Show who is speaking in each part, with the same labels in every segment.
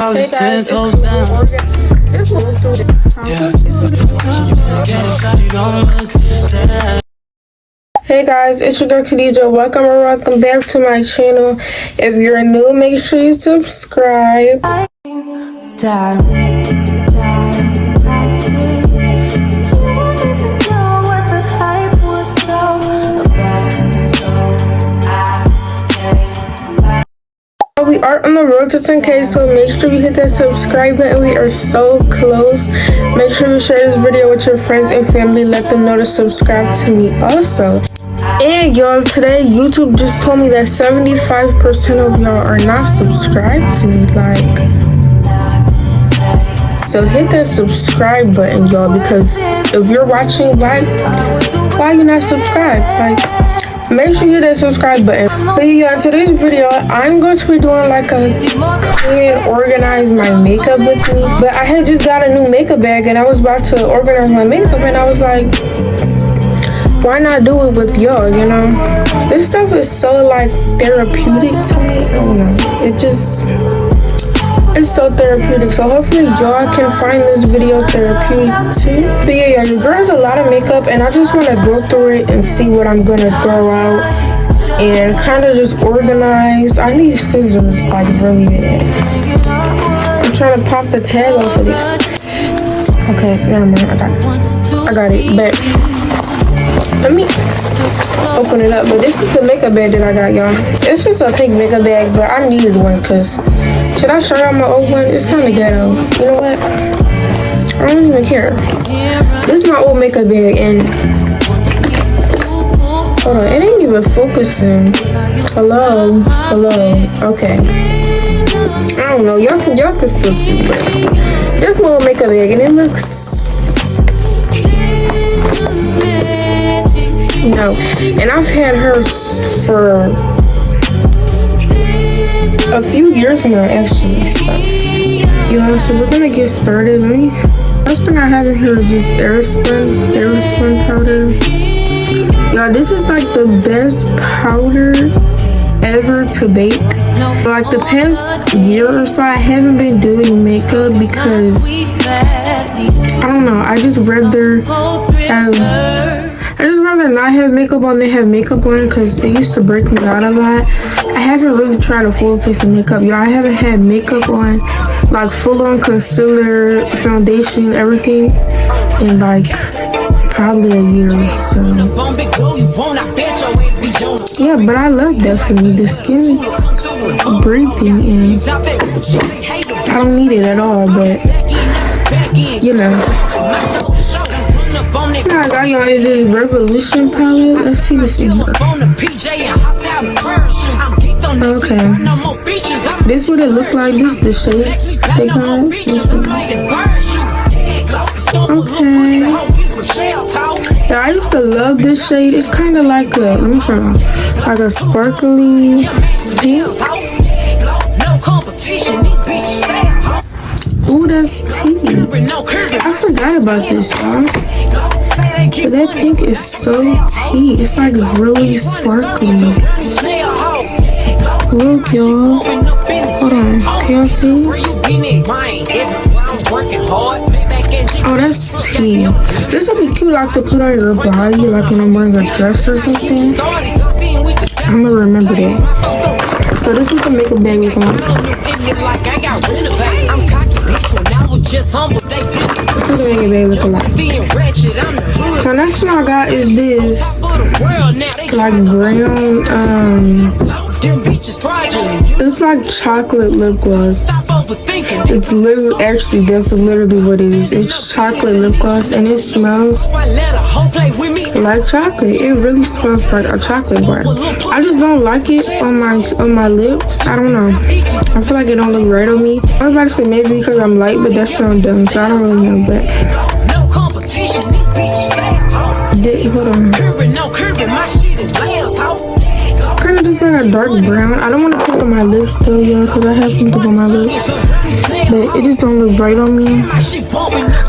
Speaker 1: Hey guys, it's your girl Khadija. Welcome back to my channel. If you're new, make sure you subscribe. We are on the road to 10K, so make sure you hit that subscribe button. We are so close. Make sure you share this video with your friends and family. Let them know to subscribe to me also. And y'all, today YouTube just told me that 75% of y'all are not subscribed to me. So hit that subscribe button, y'all, because if you're watching, why are you not subscribed? Make sure you hit that subscribe button. But yeah, in today's video, I'm going to be doing like a clean, organize my makeup with me. But I had just got a new makeup bag and I was about to organize my makeup and I was like, why not do it with y'all, you know? This stuff is so like therapeutic to me. I don't know. It's so therapeutic. So hopefully y'all can find this video therapeutic too. But yeah, your girl has a lot of makeup and I just want to go through it and see what I'm gonna throw out and kind of just organize. I need scissors like really bad. I'm trying to pop the tag off of this. Okay, never mind. I got it. But let me open it up. But this is the makeup bag that I got, y'all. It's just a pink makeup bag, but I needed one because should I show out my old one? It's kind of ghetto. You know what? I don't even care. This is my old makeup bag and hold on, it ain't even focusing. Hello. Okay. I don't know. Y'all can still see, but this my old makeup bag and it looks and I've had her for a few years now actually. So we're gonna get started. First thing I have in here is this airspun powder. Y'all, this is like the best powder ever to bake. Like the past year or so I haven't been doing makeup because I don't know, I just rather not have makeup on than have makeup on because it used to break me out a lot. I haven't really tried a full face of makeup, y'all. I haven't had makeup on, like full on concealer, foundation, everything in like probably a year or so. Yeah, but I love that for me. The skin is breathing and I don't need it at all, but you know. I got y'all is this Revolution palette. Let's see what's in here. Okay. This what it look like. This the shades they got. Okay. Yeah, I used to love this shade. It's kind of like a, let me show you, like a sparkly pink. Ooh, that's tea. I forgot about this, y'all. But that pink is so tea. It's like really sparkly. Look, y'all. Hold on. Can y'all see? Oh, that's tea. This would be cute, like to put on your body, like when I'm wearing a dress or something. I'm gonna remember that. So this is the makeup bag looking like. So next one I got is this like brown it's like chocolate lip gloss. It's literally, actually that's literally what it is. It's chocolate lip gloss and it smells like chocolate. It really smells like a chocolate bar. I just don't like it on my lips. I don't know. I feel like it don't look right on me. I was about to say maybe because I'm light, but that sounds dumb, so I don't really know. But hold on. Kind of just like a dark brown. I don't want to put it on my lips though, y'all, because I have something on my lips, but it just don't look right on me. I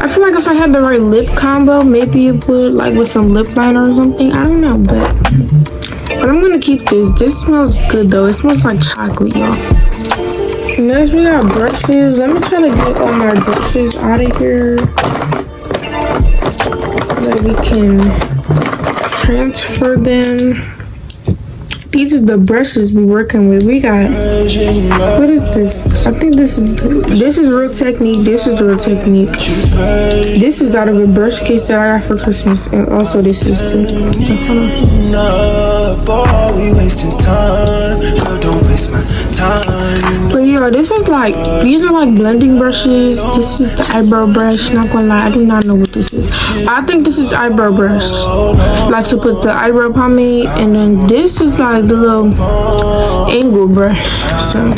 Speaker 1: feel like if I had the right lip combo, maybe it would, like with some lip liner or something. I don't know, but I'm gonna keep this. This smells good though. It smells like chocolate, y'all. Next we got brushes. Let me try to get all my brushes out of here so that we can transfer them. These are the brushes we're working with. We got, what is this? I think this is Real Technique. This is Real Technique. This is out of a brush case that I got for Christmas. And also this is too. So hold on. But yeah, this is like, these are like blending brushes. This is the eyebrow brush. Not gonna lie, I do not know what this is. I think this is eyebrow brush. Like to put the eyebrow pomade, and then this is like the little angle brush. So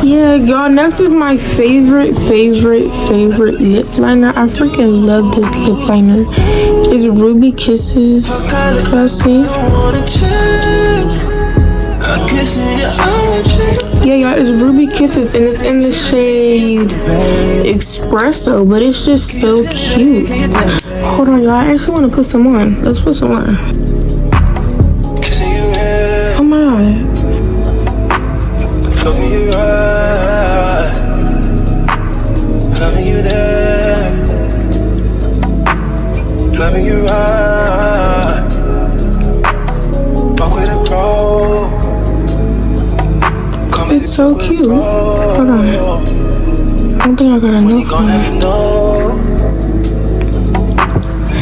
Speaker 1: yeah, y'all, next is my favorite lip liner. I freaking love this lip liner. It's Ruby Kisses. Classy. Yeah, y'all, it's Ruby Kisses, and it's in the shade Espresso, but it's just so cute. Hold on, y'all, I actually want to put some on. Let's put some on. Oh my god. Loving you there. Loving you right. Fuck with a pro. It's so cute. Hold on. I don't think I got enough on it.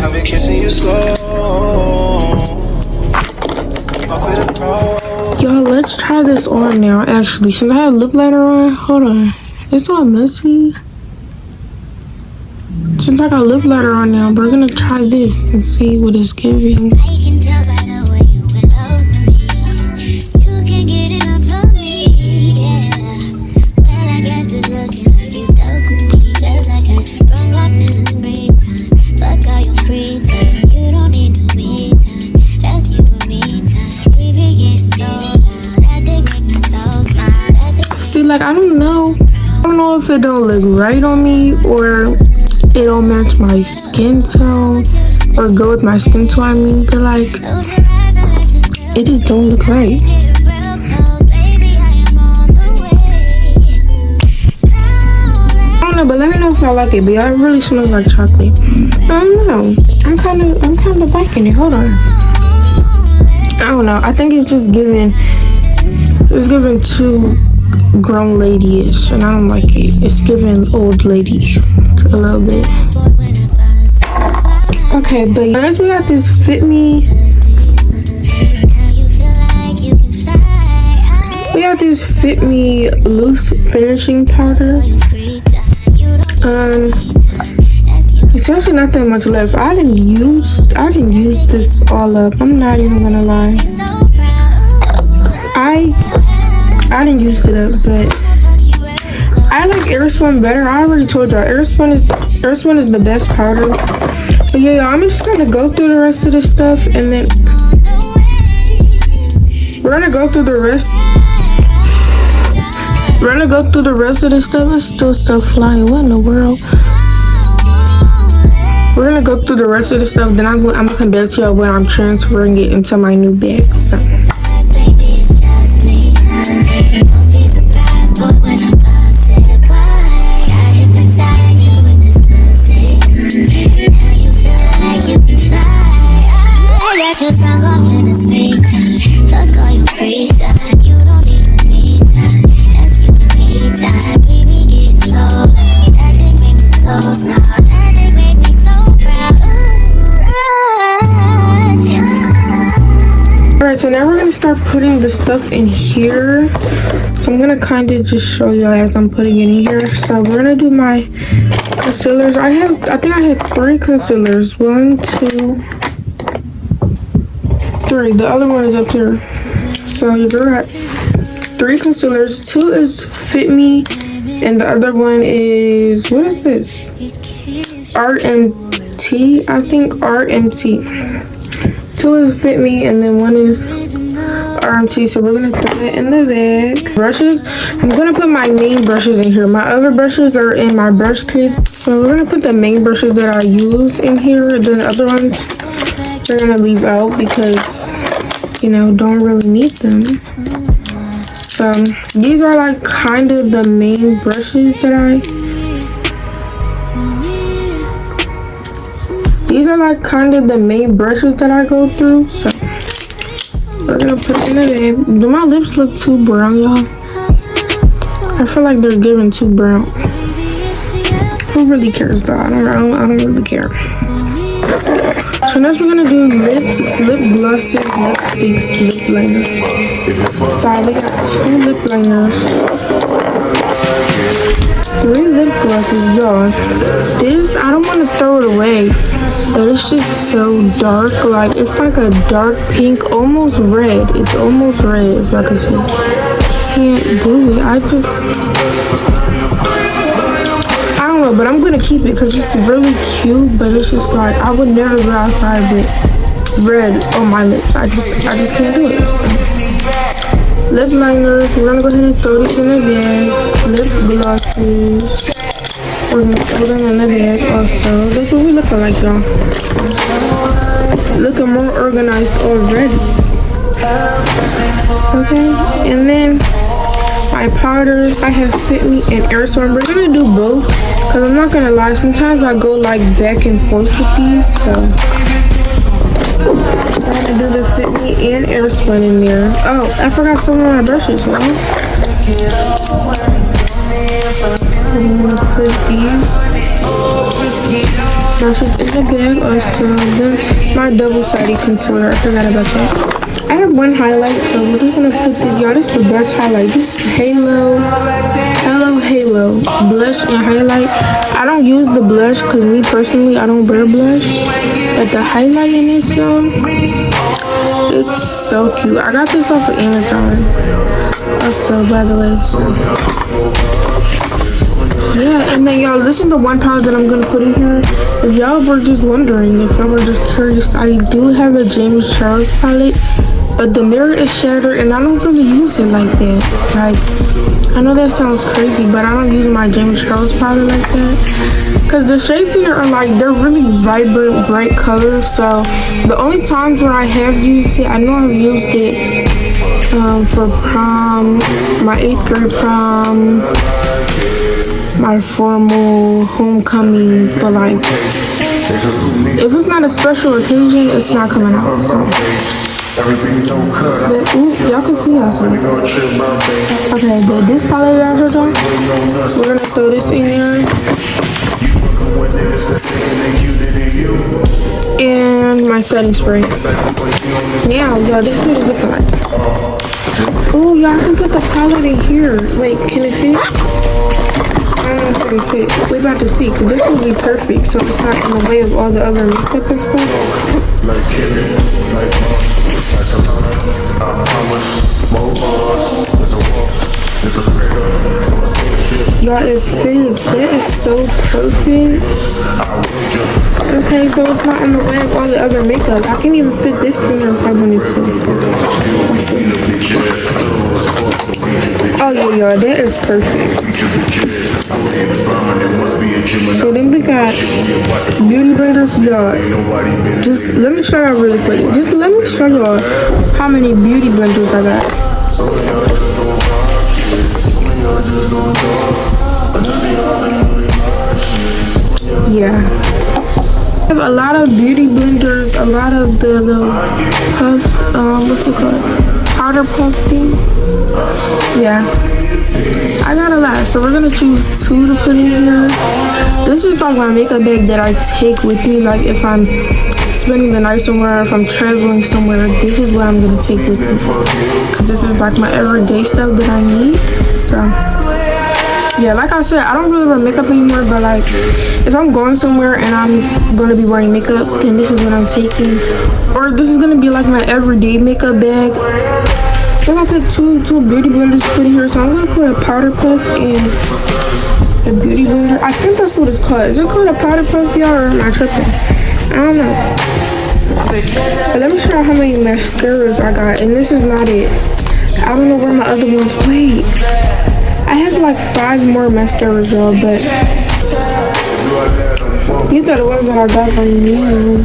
Speaker 1: I've been kissing you slow. Y'all, let's try this on now. Actually, since I have lip liner on, hold on. It's all messy. Since I got lip liner on now, we're gonna try this and see what it's giving. Like, I don't know if it don't look right on me or it don't match my skin tone or go with my skin tone, I mean, but like, it just don't look right. I don't know, but let me know if I like it, but it really smells like chocolate. I don't know, I'm kind of liking it. Hold on, I don't know, I think it's just giving too grown lady-ish, and I don't like it. It's giving old lady a little bit. Okay, but next we got this Fit Me. We got this Fit Me loose finishing powder. It's actually not that much left. I didn't use this all up. I'm not even gonna lie. I didn't use it up, but I like Airspun better. I already told y'all Airspun is the best powder. But yeah, I'm just gonna go through the rest of this stuff, and then we're gonna go through the rest. We're gonna go through the rest of this stuff. It's still stuff flying. What in the world? We're gonna go through the rest of the stuff. Then I'm gonna come back to y'all when I'm transferring it into my new bag. So. So now we're gonna start putting the stuff in here. So I'm gonna kind of just show you as I'm putting it in here. So we're gonna do my concealers. I think I had 3 concealers. 1, 2, 3. The other one is up here. So you're gonna have 3 concealers. 2 is Fit Me, and the other one is, what is this? RMT, I think. RMT. 2 is Fit Me, and then 1 is RMT. So we're gonna put it in the bag. Brushes, I'm gonna put my main brushes in here. My other brushes are in my brush case. So we're gonna put the main brushes that I use in here. Then the other ones we're gonna leave out because, you know, don't really need them. So these are like kind of the main brushes that I go through. So we're gonna put it in the bag. Do my lips look too brown, y'all? I feel like they're giving too brown. Who really cares though? I don't really care. So next we're gonna do lips, lip glosses, lipsticks, lip liners. So we got 2 lip liners, 3 lip glosses, y'all. This, I don't want to throw it away, but it's just so dark. Like, it's like a dark pink, almost red. It's almost red, if I can see. Can't do it. I don't know, but I'm gonna keep it because it's really cute. But it's just like, I would never go outside with red on my lips. I just can't do it. So. Lip liners, we're gonna go ahead and throw this in the bag. Lip glosses, we're gonna throw them in the bag also. That's what we looking like, y'all. Looking more organized already. Okay, and then my powders, I have Fit Me and Airspun. We're gonna do both because I'm not gonna lie, sometimes I go like back and forth with these. So I'm gonna do the Fit Me and Airspun in there. Oh, I forgot some of my brushes, y'all. I'm gonna put these brushes in the bag also. Then my double-sided concealer, I forgot about that. I have one highlight, so we're just gonna put this. Y'all, this is the best highlight. This is Halo blush and highlight. I don't use the blush because me personally, I don't wear blush. But the highlight in this though, it's so cute. I got this off of Amazon. Also, by the way. Yeah, and then y'all, this is the one palette that I'm gonna put in here. If y'all were just wondering, if y'all were just curious, I do have a James Charles palette. But the mirror is shattered and I don't really use it like that. Like, I know that sounds crazy, but I don't use my James Charles palette like that. Because the shades in it are like, they're really vibrant, bright colors. So the only times when I have used it, I know I've used it for prom, my 8th grade prom, my formal homecoming. But like, if it's not a special occasion, it's not coming out. So. But, ooh, y'all can see us. Okay, but this palette that I showed y'all, we're gonna throw this in here. And my setting spray. Now, y'all, this is what it's looking like. Ooh, y'all can put the palette in here. Wait, can it fit? I don't know if it can fit. We're about to see, because this will be perfect, so it's not in the way of all the other makeup and stuff. Y'all, it fits. That is so perfect. Okay, so it's not in the way of all the other makeup. I can even fit this in there if I wanted to. Let's see. Oh yeah, y'all, that is perfect. So then we got beauty blenders, y'all. Just let me show y'all really quick. Just let me show y'all how many beauty blenders I got. Yeah. I have a lot of beauty blenders, a lot of the puff, what's it called? Powder puff thing. Yeah. I got a lot, so we're gonna choose 2 to put in here. This is like my makeup bag that I take with me, like if I'm spending the night somewhere, if I'm traveling somewhere, this is what I'm gonna take with me. Cause this is like my everyday stuff that I need. So yeah, like I said, I don't really wear makeup anymore, but like if I'm going somewhere and I'm gonna be wearing makeup, then this is what I'm taking. Or this is gonna be like my everyday makeup bag. I'm gonna put two beauty blenders to put in here. So I'm gonna put a powder puff and a beauty blender. I think that's what it's called. Is it called a powder puff, y'all, or am I tripping? I don't know. But let me show you how many mascaras I got. And this is not it. I don't know where my other ones. Wait. I have like 5 more mascaras, y'all, but these are the ones that I got from you.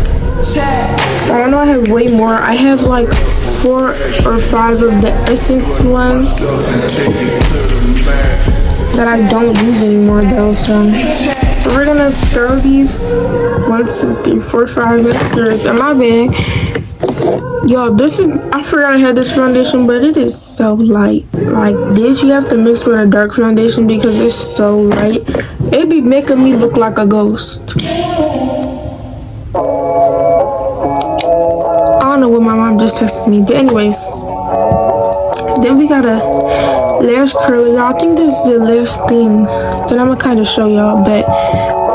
Speaker 1: I know I have way more. I have like 4 or 5 of the essence ones that I don't use anymore though. So we're gonna throw these 1, 2, 3, 4, 5 mascaras in my bag. Y'all, this is, I forgot I had this foundation, but it is so light. Like this, you have to mix with a dark foundation because it's so light. It be making me look like a ghost. I don't know what my mom just texted me, but anyways, then we got a lash curler, y'all. I think this is the last thing that I'm gonna kind of show y'all, but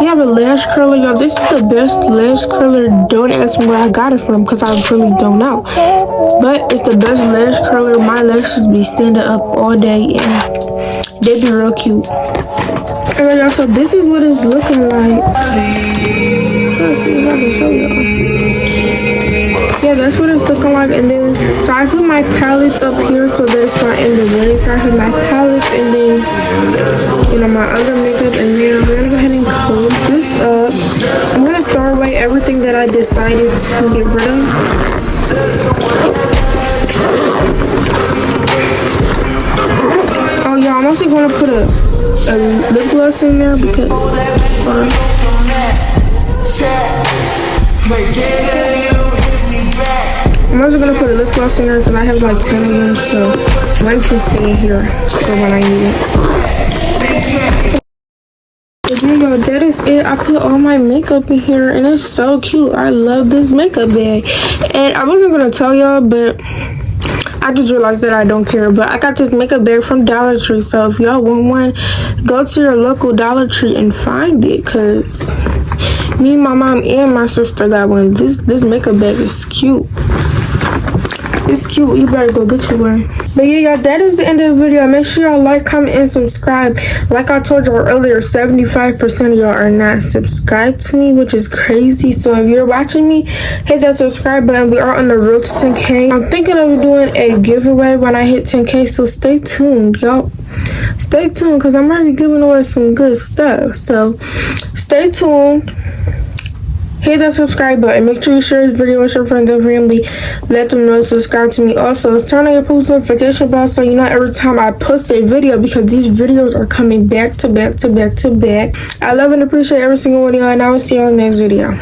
Speaker 1: we have a lash curler, y'all. This is the best lash curler. Don't ask me where I got it from because I really don't know, but it's the best lash curler. My lashes be standing up all day and they be real cute. Alright, y'all, so this is what it's looking like. Let's see if I can show y'all. Yeah, that's what it's looking like. And then, so I put my palettes up here so that it's not in the way. So I have my palettes and then, you know, my other makeup. And then we're gonna go ahead and close this up. I'm gonna throw away everything that I decided to get rid of. Oh yeah, I'm also gonna put a lip gloss in there because I'm also gonna put a lip gloss in there because I have like 10 of them, so one can stay in here for when I need it. But yeah, y'all, that is it. I put all my makeup in here and it's so cute. I love this makeup bag. And I wasn't gonna tell y'all, but I just realized that I don't care. But I got this makeup bag from Dollar Tree, so if y'all want one, go to your local Dollar Tree and find it, because me, my mom, and my sister got one. This makeup bag is cute. It's cute. You better go get you one. But yeah, y'all, that is the end of the video. Make sure y'all like, comment, and subscribe. Like I told y'all earlier, 75% of y'all are not subscribed to me, which is crazy. So if you're watching me, hit that subscribe button. We are on the road to 10K. I'm thinking of doing a giveaway when I hit 10K, so stay tuned, y'all. Stay tuned, because I might be giving away some good stuff. So stay tuned. Hit that subscribe button. Make sure you share this video with your friends and family. Let them know to subscribe to me. Also, turn on your post notification bell so you know every time I post a video, because these videos are coming back to back to back to back. I love and appreciate every single one of y'all, and I will see you on the next video.